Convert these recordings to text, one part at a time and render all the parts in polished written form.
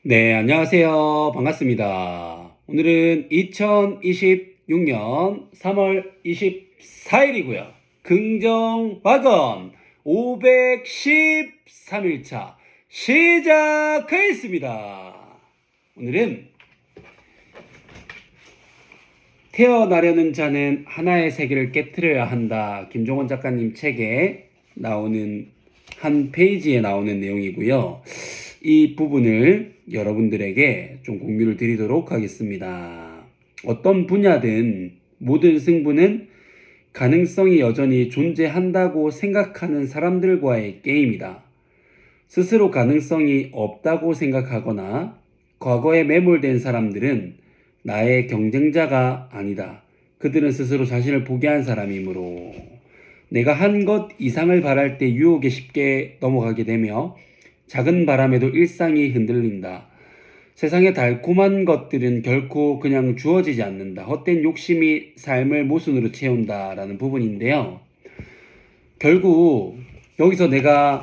네, 안녕하세요. 반갑습니다. 오늘은 2026년 3월 24일이고요. 긍정와건 513일차 시작하겠습니다. 오늘은 태어나려는 자는 하나의 세계를 깨트려야 한다. 김종원 작가님 책에 나오는 한 페이지에 나오는 내용이고요. 이 부분을 여러분들에게 좀 공유를 드리도록 하겠습니다. 어떤 분야든 모든 승부는 가능성이 여전히 존재한다고 생각하는 사람들과의 게임이다. 스스로 가능성이 없다고 생각하거나 과거에 매몰된 사람들은 나의 경쟁자가 아니다. 그들은 스스로 자신을 포기한 사람이므로 내가 한 것 이상을 바랄 때 유혹에 쉽게 넘어가게 되며 작은 바람에도 일상이 흔들린다. 세상의 달콤한 것들은 결코 그냥 주어지지 않는다. 헛된 욕심이 삶을 모순으로 채운다라는 부분인데요. 결국 여기서 내가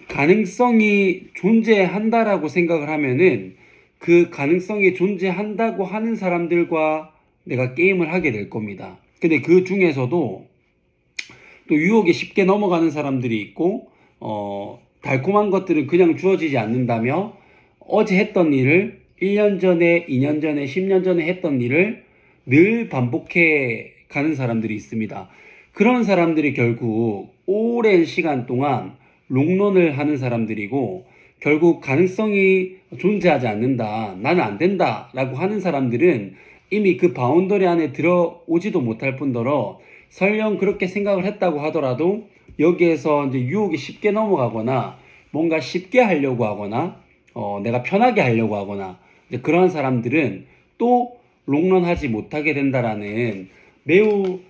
가능성이 존재한다라고 생각을 하면은 그 가능성이 존재한다고 하는 사람들과 내가 게임을 하게 될 겁니다. 근데 그 중에서도 또 유혹에 쉽게 넘어가는 사람들이 있고 달콤한 것들은 그냥 주어지지 않는다며 어제 했던 일을 1년 전에, 2년 전에, 10년 전에 했던 일을 늘 반복해 가는 사람들이 있습니다. 그런 사람들이 결국 오랜 시간 동안 롱런을 하는 사람들이고 결국 가능성이 존재하지 않는다. 나는 안 된다. 라고 하는 사람들은 이미 그 바운더리 안에 들어오지도 못할 뿐더러 설령 그렇게 생각을 했다고 하더라도 여기에서 이제 유혹이 쉽게 넘어가거나 뭔가 쉽게 하려고 하거나 내가 편하게 하려고 하거나 이제 그런 사람들은 또 롱런 하지 못하게 된다라는 매우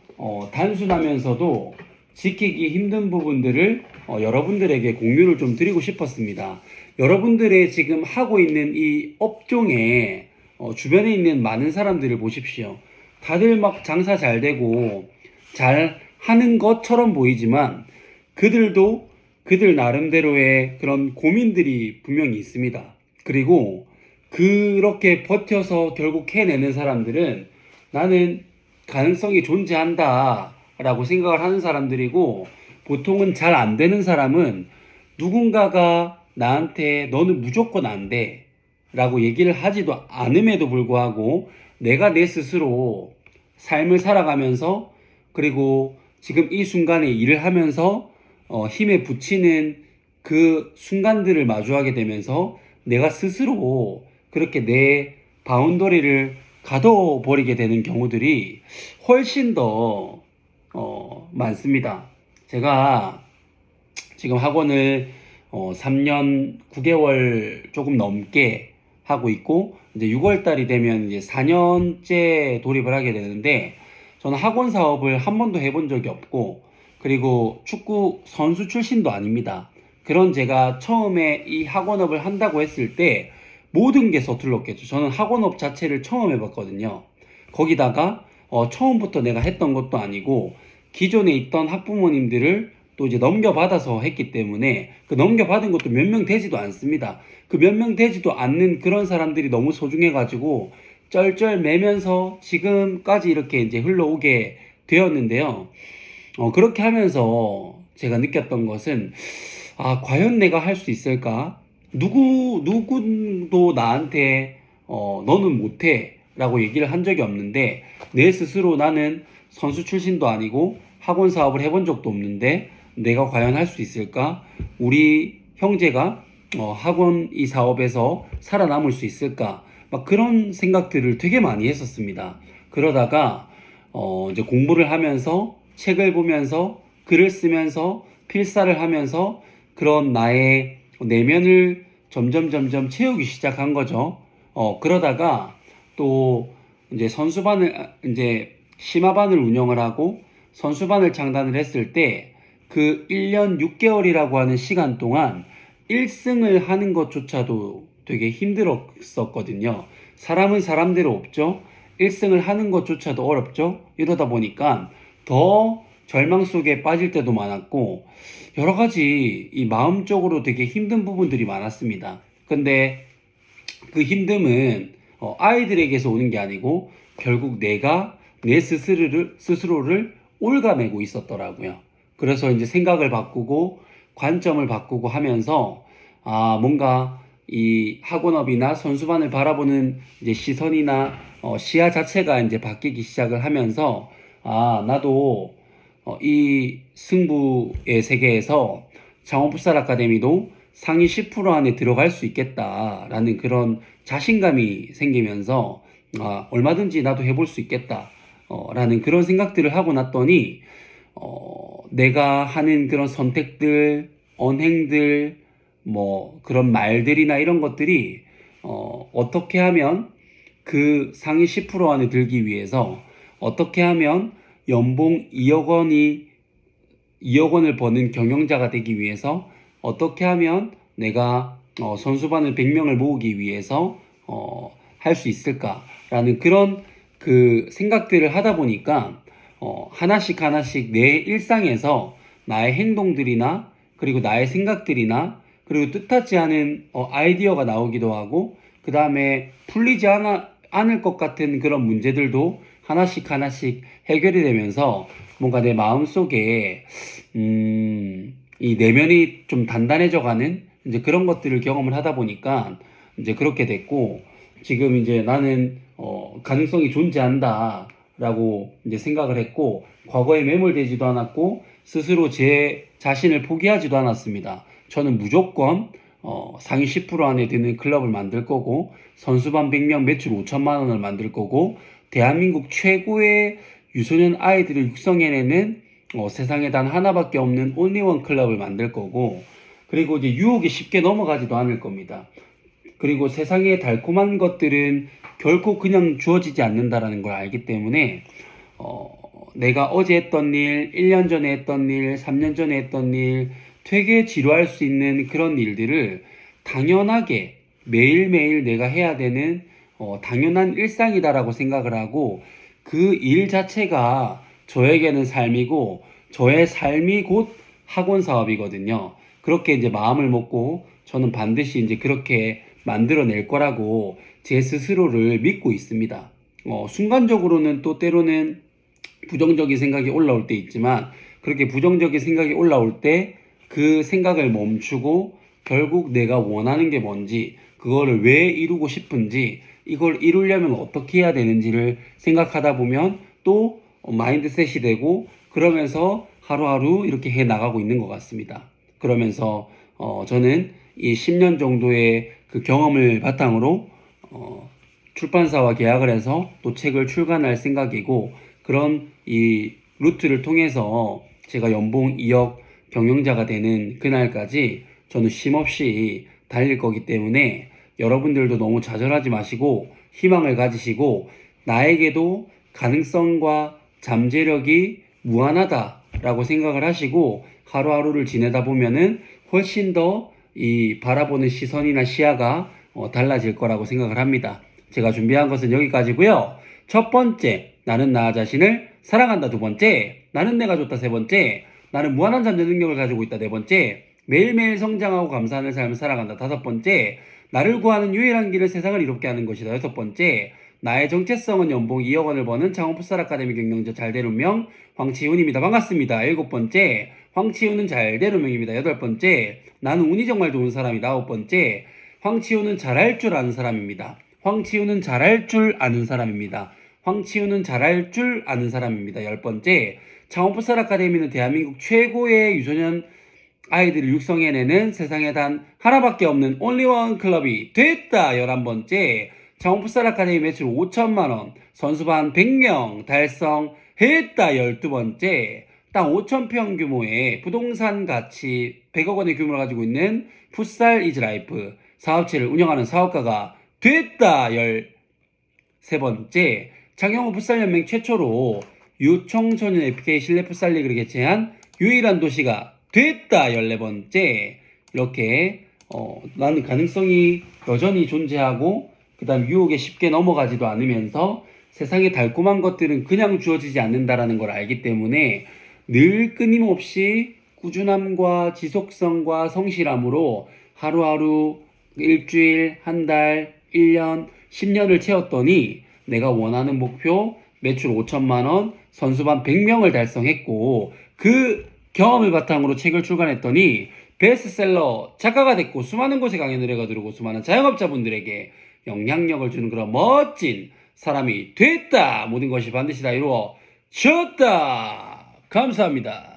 단순하면서도 지키기 힘든 부분들을 여러분들에게 공유를 좀 드리고 싶었습니다. 여러분들의 지금 하고 있는 이 업종에 주변에 있는 많은 사람들을 보십시오. 다들 막 장사 잘 되고 잘 하는 것처럼 보이지만 그들도 그들 나름대로의 그런 고민들이 분명히 있습니다. 그리고 그렇게 버텨서 결국 해내는 사람들은 나는 가능성이 존재한다 라고 생각을 하는 사람들이고 보통은 잘 안 되는 사람은 누군가가 나한테 너는 무조건 안 돼 라고 얘기를 하지도 않음에도 불구하고 내가 내 스스로 삶을 살아가면서 그리고 지금 이 순간에 일을 하면서 힘에 부치는 그 순간들을 마주하게 되면서 내가 스스로 그렇게 내 바운더리를 가둬버리게 되는 경우들이 훨씬 더 많습니다. 제가 지금 학원을 3년 9개월 조금 넘게 하고 있고 이제 6월 달이 되면 이제 4년째 돌입을 하게 되는데 저는 학원 사업을 한 번도 해본 적이 없고 그리고 축구 선수 출신도 아닙니다. 그런 제가 처음에 이 학원업을 한다고 했을 때 모든 게 서툴렀겠죠. 저는 학원업 자체를 처음 해봤거든요. 거기다가 처음부터 내가 했던 것도 아니고 기존에 있던 학부모님들을 또 이제 넘겨받아서 했기 때문에 그 넘겨받은 것도 몇 명 되지도 않습니다. 그 몇 명 되지도 않는 그런 사람들이 너무 소중해가지고 쩔쩔 매면서 지금까지 이렇게 이제 흘러오게 되었는데요. 그렇게 하면서 제가 느꼈던 것은 과연 내가 할 수 있을까? 누구도 나한테 너는 못해 라고 얘기를 한 적이 없는데 내 스스로 나는 선수 출신도 아니고 학원 사업을 해본 적도 없는데 내가 과연 할 수 있을까? 우리 형제가 학원 이 사업에서 살아남을 수 있을까? 막 그런 생각들을 되게 많이 했었습니다. 그러다가 이제 공부를 하면서 책을 보면서 글을 쓰면서 필사를 하면서 그런 나의 내면을 점점 채우기 시작한 거죠. 그러다가 또 이제 이제 심화반을 운영을 하고 선수반을 창단을 했을 때 그 1년 6개월이라고 하는 시간 동안 1승을 하는 것조차도 되게 힘들었었거든요. 사람은 사람대로 없죠. 1승을 하는 것조차도 어렵죠. 이러다 보니까 더 절망 속에 빠질 때도 많았고 여러 가지 이 마음적으로 되게 힘든 부분들이 많았습니다. 근데 그 힘듦은 아이들에게서 오는 게 아니고 결국 내가 내 스스로를 올가매고 있었더라고요. 그래서 이제 생각을 바꾸고 관점을 바꾸고 하면서 뭔가 이 학원업이나 선수반을 바라보는 이제 시선이나 시야 자체가 이제 바뀌기 시작을 하면서 나도 이 승부의 세계에서 창원풋살 아카데미도 상위 10% 안에 들어갈 수 있겠다라는 그런 자신감이 생기면서 얼마든지 나도 해볼 수 있겠다 라는 그런 생각들을 하고 났더니 내가 하는 그런 선택들, 언행들, 뭐 그런 말들이나 이런 것들이 어떻게 하면 그 상위 10% 안에 들기 위해서 어떻게 하면 연봉 2억 원을 버는 경영자가 되기 위해서 어떻게 하면 내가 선수반을 100명을 모으기 위해서 할 수 있을까라는 그런 그 생각들을 하다 보니까 하나씩 하나씩 내 일상에서 나의 행동들이나 그리고 나의 생각들이나 그리고 뜻하지 않은 아이디어가 나오기도 하고 그 다음에 풀리지 않을 것 같은 그런 문제들도 하나씩 하나씩 해결이 되면서 뭔가 내 마음속에 이 내면이 좀 단단해져가는 이제 그런 것들을 경험을 하다 보니까 이제 그렇게 됐고 지금 이제 나는 가능성이 존재한다라고 이제 생각을 했고 과거에 매몰되지도 않았고 스스로 제 자신을 포기하지도 않았습니다. 저는 무조건 상위 10% 안에 드는 클럽을 만들 거고 선수반 100명 매출 5천만 원을 만들 거고 대한민국 최고의 유소년 아이들을 육성해내는 세상에 단 하나밖에 없는 온리원 클럽을 만들 거고 그리고 이제 유혹에 쉽게 넘어가지도 않을 겁니다. 그리고 세상의 달콤한 것들은 결코 그냥 주어지지 않는다라는 걸 알기 때문에 내가 어제 했던 일, 1년 전에 했던 일, 3년 전에 했던 일 되게 지루할 수 있는 그런 일들을 당연하게 매일매일 내가 해야 되는 당연한 일상이다라고 생각을 하고 그 일 자체가 저에게는 삶이고 저의 삶이 곧 학원 사업이거든요. 그렇게 이제 마음을 먹고 저는 반드시 이제 그렇게 만들어낼 거라고 제 스스로를 믿고 있습니다. 순간적으로는 또 때로는 부정적인 생각이 올라올 때 있지만 그렇게 부정적인 생각이 올라올 때 그 생각을 멈추고 결국 내가 원하는 게 뭔지 그거를 왜 이루고 싶은지 이걸 이루려면 어떻게 해야 되는지를 생각하다 보면 또 마인드셋이 되고 그러면서 하루하루 이렇게 해 나가고 있는 것 같습니다. 그러면서 저는 이 10년 정도의 그 경험을 바탕으로 출판사와 계약을 해서 또 책을 출간할 생각이고 그런 이 루트를 통해서 제가 연봉 2억 경영자가 되는 그날까지 저는 쉼없이 달릴 거기 때문에 여러분들도 너무 좌절하지 마시고 희망을 가지시고 나에게도 가능성과 잠재력이 무한하다라고 생각을 하시고 하루하루를 지내다 보면은 훨씬 더 이 바라보는 시선이나 시야가 달라질 거라고 생각을 합니다. 제가 준비한 것은 여기까지고요. 첫 번째, 나는 나 자신을 사랑한다. 두 번째, 나는 내가 좋다. 세 번째, 나는 무한한 잠재 능력을 가지고 있다. 네 번째, 매일매일 성장하고 감사하는 삶을 살아간다. 다섯 번째, 나를 구하는 유일한 길을 세상을 이롭게 하는 것이다. 여섯 번째, 나의 정체성은 연봉 2억 원을 버는 창원풋살 아카데미 경영자 잘된 운명 황치훈입니다. 반갑습니다. 일곱 번째, 황치훈은 잘된 운명입니다. 여덟 번째, 나는 운이 정말 좋은 사람이다. 아홉 번째, 황치훈은 잘할 줄 아는 사람입니다. 황치훈은 잘할 줄 아는 사람입니다. 황치훈은 잘할 줄 아는 사람입니다. 열 번째, 창원풋살 아카데미는 대한민국 최고의 유소년 아이들을 육성해내는 세상에 단 하나밖에 없는 온리원 클럽이 됐다. 11번째, 창원풋살 아카데미 매출 5천만원, 선수반 100명 달성했다. 12번째, 땅 5천평 규모의 부동산 가치 100억 원의 규모를 가지고 있는 풋살 이즈 라이프 사업체를 운영하는 사업가가 됐다. 13번째, 장영호 풋살연맹 최초로 유청소년 FK 실내 풋살 리그를 개최한 유일한 도시가 됐다. 14번째, 이렇게 나는 가능성이 여전히 존재하고 그 다음 유혹에 쉽게 넘어가지도 않으면서 세상의 달콤한 것들은 그냥 주어지지 않는다라는 걸 알기 때문에 늘 끊임없이 꾸준함과 지속성과 성실함으로 하루하루 일주일, 한 달, 1년, 10년을 채웠더니 내가 원하는 목표 매출 5천만 원, 선수반 100명을 달성했고 그 경험을 바탕으로 책을 출간했더니 베스트셀러 작가가 됐고 수많은 곳에 강연을 해가지고 수많은 자영업자분들에게 영향력을 주는 그런 멋진 사람이 됐다. 모든 것이 반드시 다 이루어졌다. 감사합니다.